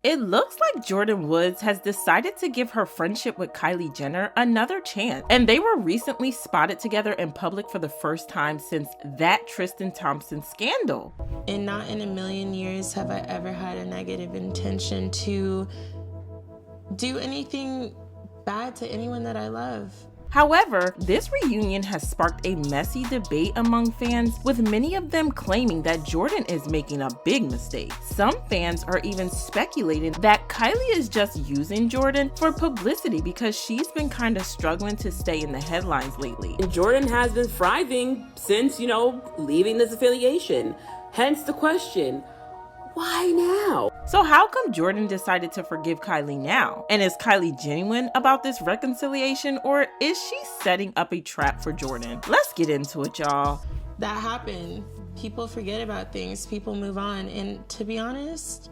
It looks like Jordyn Woods has decided to give her friendship with Kylie Jenner another chance, and they were recently spotted together in public for the first time since that Tristan Thompson scandal. And not in a million years have I ever had a negative intention to do anything bad to anyone that I love. However, this reunion has sparked a messy debate among fans, with many of them claiming that Jordyn is making a big mistake. Some fans are even speculating that Kylie is just using Jordyn for publicity because she's been kind of struggling to stay in the headlines lately. And Jordyn has been thriving since, leaving this affiliation. Hence the question, why now? So how come Jordyn decided to forgive Kylie now? And is Kylie genuine about this reconciliation, or is she setting up a trap for Jordyn? Let's get into it, y'all. That happened. People forget about things, people move on. And to be honest,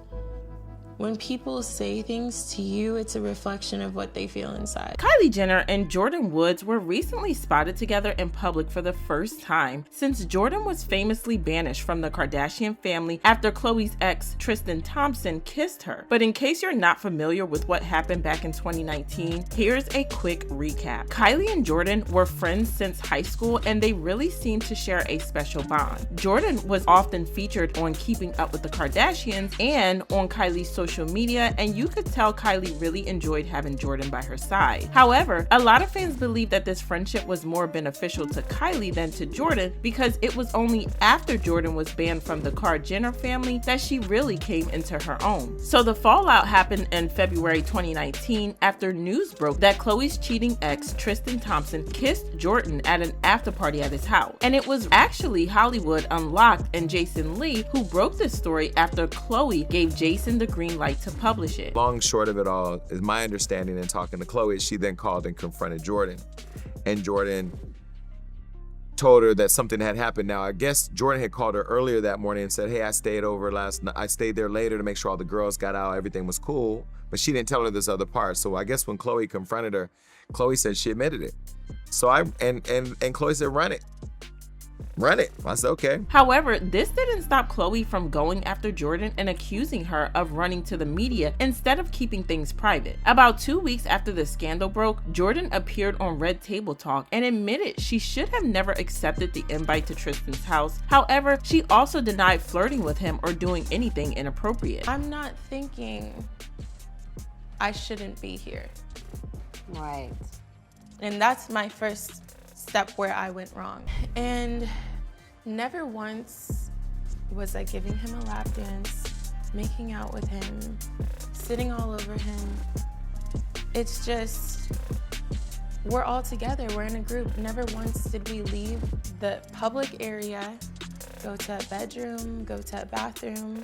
when people say things to you, it's a reflection of what they feel inside. Kylie Jenner and Jordyn Woods were recently spotted together in public for the first time since Jordyn was famously banished from the Kardashian family after Khloe's ex, Tristan Thompson, kissed her. But in case you're not familiar with what happened back in 2019, here's a quick recap. Kylie and Jordyn were friends since high school, and they really seemed to share a special bond. Jordyn was often featured on Keeping Up with the Kardashians and on Kylie's social media, and you could tell Kylie really enjoyed having Jordyn by her side. However, a lot of fans believe that this friendship was more beneficial to Kylie than to Jordyn because it was only after Jordyn was banned from the Kardashian Jenner family that she really came into her own. So the fallout happened in February 2019 after news broke that Khloe's cheating ex, Tristan Thompson, kissed Jordyn at an after party at his house. And it was actually Hollywood Unlocked and Jason Lee who broke this story after Khloe gave Jason the green light to publish it. Long short of it all is my understanding in talking to Khloe, she then called and confronted Jordyn. And Jordyn told her that something had happened. Now, I guess Jordyn had called her earlier that morning and said, hey, I stayed over last night. I stayed there later to make sure all the girls got out, everything was cool. But she didn't tell her this other part. So I guess when Khloe confronted her, Khloe said she admitted it. So and Khloe said, run it. Run it. I said, okay. However, this didn't stop Khloe from going after Jordyn and accusing her of running to the media instead of keeping things private. About 2 weeks after the scandal broke, Jordyn appeared on Red Table Talk and admitted she should have never accepted the invite to Tristan's house. However, she also denied flirting with him or doing anything inappropriate. I'm not thinking I shouldn't be here. Right. And that's my first step where I went wrong. And never once was I giving him a lap dance, making out with him, sitting all over him. It's just, we're all together, we're in a group. Never once did we leave the public area, go to a bedroom, go to a bathroom.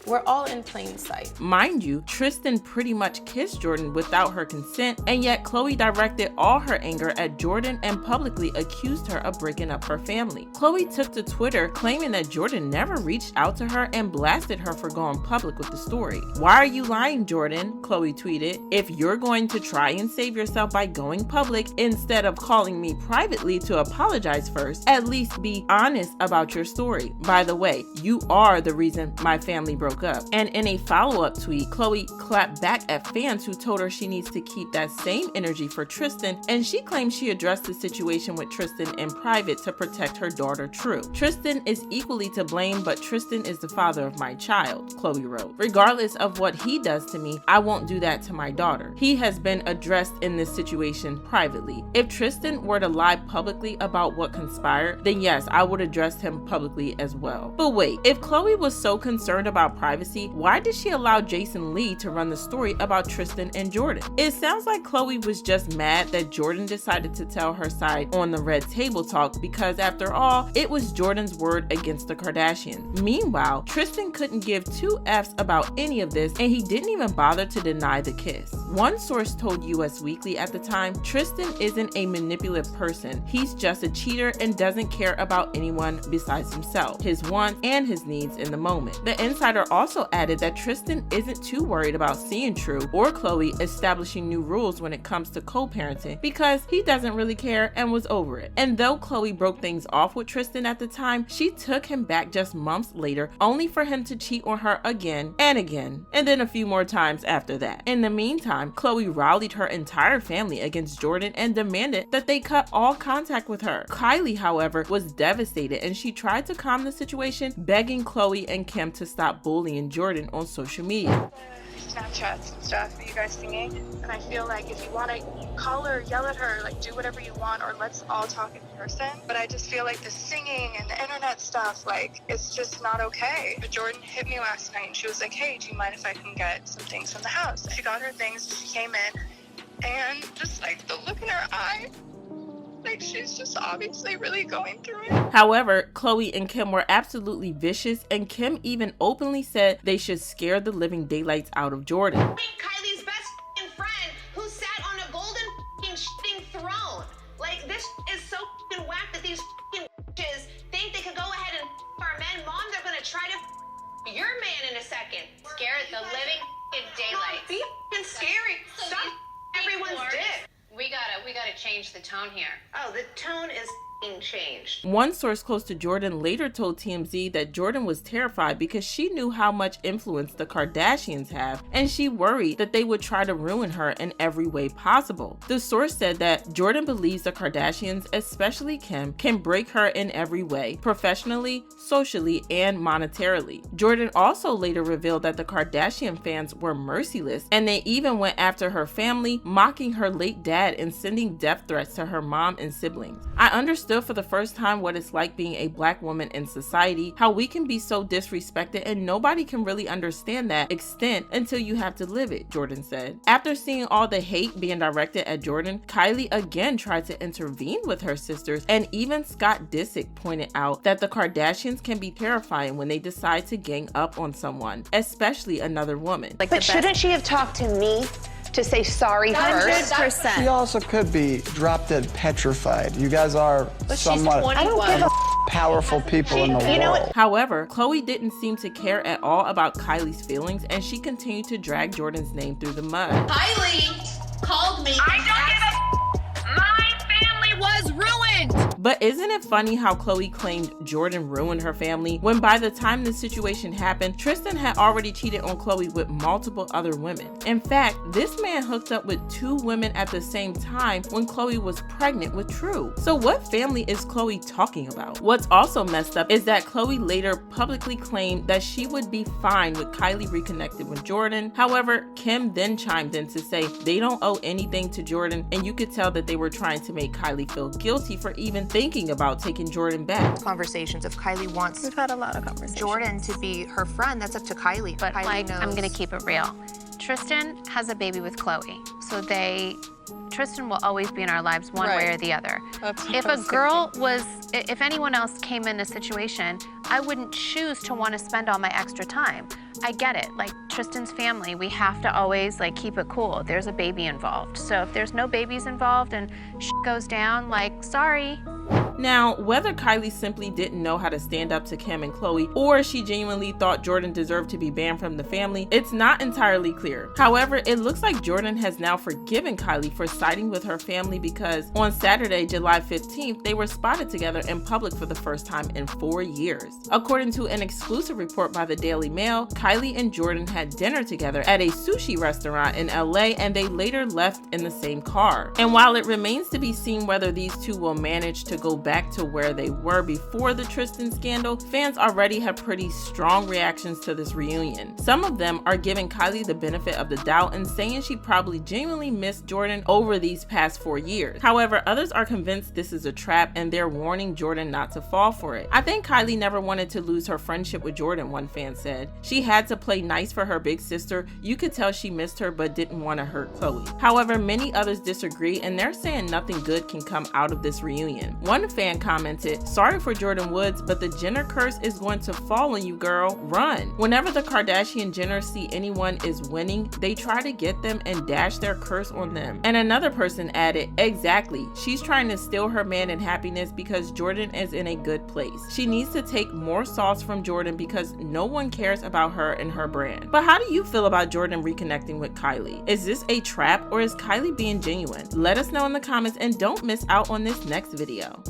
We're all in plain sight. Mind you, Tristan pretty much kissed Jordyn without her consent, and yet Khloe directed all her anger at Jordyn and publicly accused her of breaking up her family. Khloe took to Twitter claiming that Jordyn never reached out to her and blasted her for going public with the story. Why are you lying, Jordyn? Khloe tweeted. If you're going to try and save yourself by going public instead of calling me privately to apologize first, at least be honest about your story. By the way, you are the reason my family broke up. And in a follow-up tweet, Khloe clapped back at fans who told her she needs to keep that same energy for Tristan, and she claimed she addressed the situation with Tristan in private to protect her daughter True. Tristan is equally to blame, but Tristan is the father of my child, Khloe wrote. Regardless of what he does to me, I won't do that to my daughter. He has been addressed in this situation privately. If Tristan were to lie publicly about what conspired, then yes, I would address him publicly as well. But wait, if Khloe was so concerned about privacy, why did she allow Jason Lee to run the story about Tristan and Jordyn? It sounds like Khloe was just mad that Jordyn decided to tell her side on the Red Table Talk because after all, it was Jordyn's word against the Kardashians. Meanwhile, Tristan couldn't give two F's about any of this, and he didn't even bother to deny the kiss. One source told US Weekly at the time, Tristan isn't a manipulative person. He's just a cheater and doesn't care about anyone besides himself, his wants and his needs in the moment. The insider also added that Tristan isn't too worried about seeing True or Khloe establishing new rules when it comes to co-parenting because he doesn't really care and was over it. And though Khloe broke things off with Tristan at the time, she took him back just months later only for him to cheat on her again and again, and then a few more times after that. In the meantime, Khloe rallied her entire family against Jordyn and demanded that they cut all contact with her. Kylie, however, was devastated and she tried to calm the situation, begging Khloe and Kim to stop bullying Jordyn on social media. Snapchats and stuff of you guys singing, and I feel like if you want to call her, yell at her, like do whatever you want, or let's all talk in person. But I just feel like the singing and the internet stuff, like it's just not okay. But Jordyn hit me last night and she was like, hey, do you mind if I can get some things from the house? She got her things, she came in, and just like the look in her eye, like she's just obviously really going through it. However, Khloe and Kim were absolutely vicious, and Kim even openly said they should scare the living daylights out of Jordyn. Kylie's best friend who sat on a golden throne. Like, this is so whack that these bitches think they could go ahead and our men. Mom, they're gonna try to your man in a second. Scare the living daylights. Be scary. Stop everyone's dick. We gotta change the tone here. Oh, the tone is changed. One source close to Jordyn later told TMZ that Jordyn was terrified because she knew how much influence the Kardashians have, and she worried that they would try to ruin her in every way possible. The source said that Jordyn believes the Kardashians, especially Kim, can break her in every way, professionally, socially, and monetarily. Jordyn also later revealed that the Kardashian fans were merciless, and they even went after her family, mocking her late dad and sending death threats to her mom and siblings. I understood for the first time what it's like being a black woman in society, how we can be so disrespected and nobody can really understand that extent until you have to live it, Jordyn said. After seeing all the hate being directed at Jordyn, Kylie again tried to intervene with her sisters, and even Scott Disick pointed out that the Kardashians can be terrifying when they decide to gang up on someone, especially anher woman. But shouldn't she have talked to me to say sorry first? 100%. She also could be drop dead petrified. You guys are somewhat I don't give a powerful people in the world. However, Khloe didn't seem to care at all about Kylie's feelings, and she continued to drag Jordyn's name through the mud. Kylie called me. I don't give a My family was ruined. But isn't it funny how Khloe claimed Jordyn ruined her family when by the time this situation happened, Tristan had already cheated on Khloe with multiple other women. In fact, this man hooked up with 2 women at the same time when Khloe was pregnant with True. So what family is Khloe talking about? What's also messed up is that Khloe later publicly claimed that she would be fine with Kylie reconnected with Jordyn. However, Kim then chimed in to say they don't owe anything to Jordyn, and you could tell that they were trying to make Kylie feel guilty for even thinking about taking Jordyn back. Conversations. If Kylie wants We've had a lot of conversations. Jordyn to be her friend, that's up to Kylie. But Kylie like, knows. I'm gonna keep it real. Tristan has a baby with Khloe, so Tristan will always be in our lives one way or the other. If a girl was, if anyone else came in a situation, I wouldn't choose to want to spend all my extra time. I get it, like Tristan's family, we have to always like keep it cool. There's a baby involved. So if there's no babies involved and shit goes down, like, sorry. Now, whether Kylie simply didn't know how to stand up to Kim and Khloe, or she genuinely thought Jordyn deserved to be banned from the family, it's not entirely clear. However, it looks like Jordyn has now forgiven Kylie for siding with her family because on Saturday, July 15th, they were spotted together in public for the first time in 4 years. According to an exclusive report by the Daily Mail, Kylie and Jordyn had dinner together at a sushi restaurant in LA, and they later left in the same car. And while it remains to be seen whether these two will manage to go back to where they were before the Tristan scandal, fans already have pretty strong reactions to this reunion. Some of them are giving Kylie the benefit of the doubt and saying she probably genuinely missed Jordyn over these past 4 years. However, others are convinced this is a trap and they're warning Jordyn not to fall for it. I think Kylie never wanted to lose her friendship with Jordyn, one fan said. She had to play nice for her big sister. You could tell she missed her but didn't want to hurt Khloe. However, many others disagree and they're saying nothing good can come out of this reunion. One fan commented, "Sorry for Jordyn Woods, but the Jenner curse is going to fall on you, girl. Run." Whenever the Kardashian Jenners see anyone is winning, they try to get them and dash their curse on them. And another person added, "Exactly. She's trying to steal her man and happiness because Jordyn is in a good place. She needs to take more sauce from Jordyn because no one cares about her and her brand." But how do you feel about Jordyn reconnecting with Kylie? Is this a trap or is Kylie being genuine? Let us know in the comments and don't miss out on this next video.